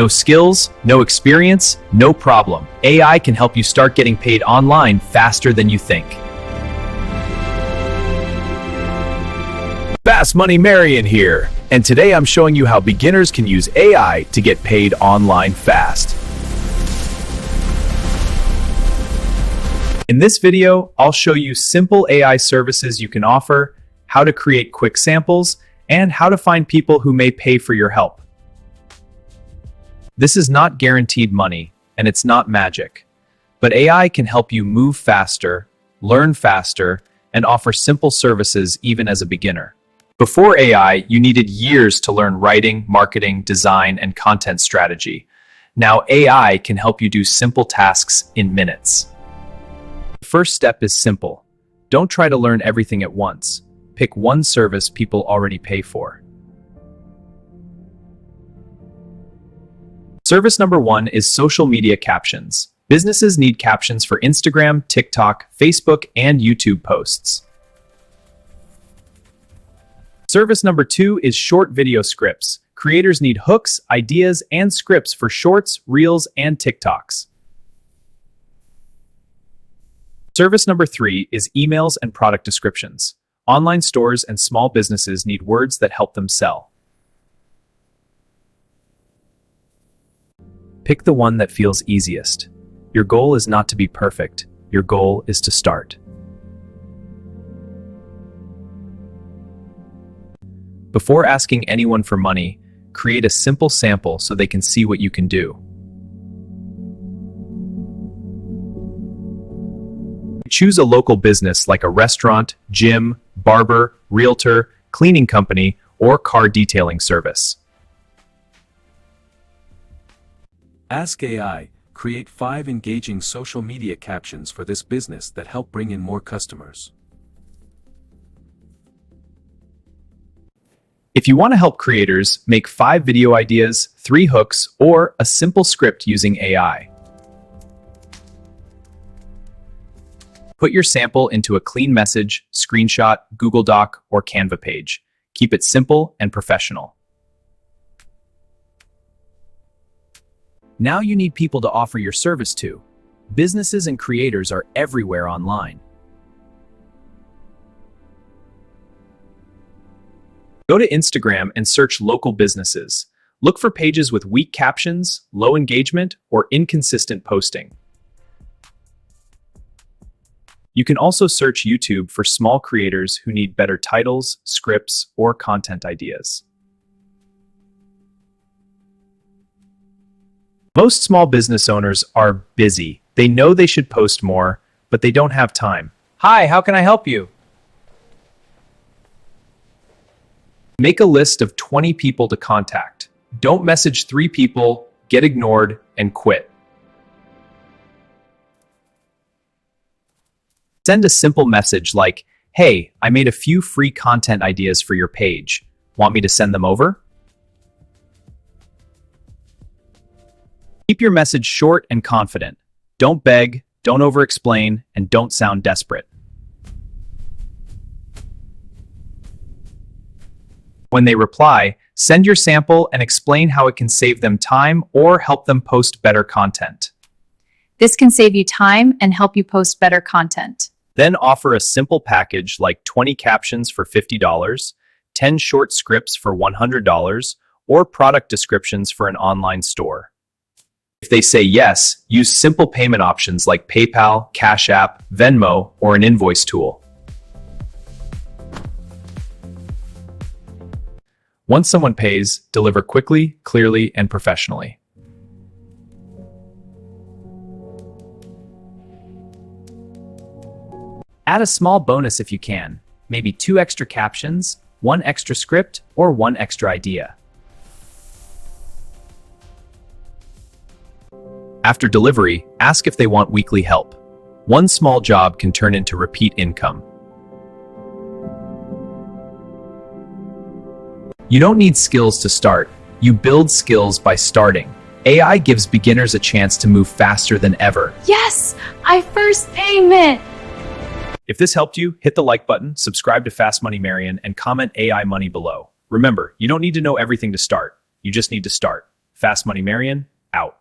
No skills, no experience, no problem. AI can help you start getting paid online faster than you think. Fast Money Marion here, and today I'm showing you how beginners can use AI to get paid online fast. In this video, I'll show you simple AI services you can offer, how to create quick samples, and how to find people who may pay for your help. This is not guaranteed money, and it's not magic. But AI can help you move faster, learn faster, and offer simple services even as a beginner. Before AI, you needed years to learn writing, marketing, design, and content strategy. Now AI can help you do simple tasks in minutes. The first step is simple. Don't try to learn everything at once. Pick one service people already pay for. Service number 1 is social media captions. Businesses need captions for Instagram, TikTok, Facebook, and YouTube posts. Service number 2 is short video scripts. Creators need hooks, ideas, and scripts for shorts, reels, and TikToks. Service number 3 is emails and product descriptions. Online stores and small businesses need words that help them sell. Pick the one that feels easiest. Your goal is not to be perfect. Your goal is to start. Before asking anyone for money, create a simple sample so they can see what you can do. Choose a local business like a restaurant, gym, barber, realtor, cleaning company, or car detailing service. Ask AI, create 5 engaging social media captions for this business that help bring in more customers. If you want to help creators, make 5 video ideas, 3 hooks, or a simple script using AI. Put your sample into a clean message, screenshot, Google Doc, or Canva page. Keep it simple and professional. Now you need people to offer your service to. Businesses and creators are everywhere online. Go to Instagram and search local businesses. Look for pages with weak captions, low engagement, or inconsistent posting. You can also search YouTube for small creators who need better titles, scripts, or content ideas. Most small business owners are busy. They know they should post more, but they don't have time. Hi, how can I help you? Make a list of 20 people to contact. Don't message 3 people, get ignored, and quit. Send a simple message like, "Hey, I made a few free content ideas for your page. Want me to send them over?" Keep your message short and confident. Don't beg, don't over-explain, and don't sound desperate. When they reply, send your sample and explain how it can save them time or help them post better content. This can save you time and help you post better content. Then offer a simple package like 20 captions for $50, 10 short scripts for $100, or product descriptions for an online store. If they say yes, use simple payment options like PayPal, Cash App, Venmo, or an invoice tool. Once someone pays, deliver quickly, clearly, and professionally. Add a small bonus if you can, maybe 2 extra captions, 1 extra script, or 1 extra idea. After delivery, ask if they want weekly help. One small job can turn into repeat income. You don't need skills to start. You build skills by starting. AI gives beginners a chance to move faster than ever. Yes, my first payment! If this helped you, hit the like button, subscribe to Fast Money Marion, and comment AI money below. Remember, you don't need to know everything to start. You just need to start. Fast Money Marion, out.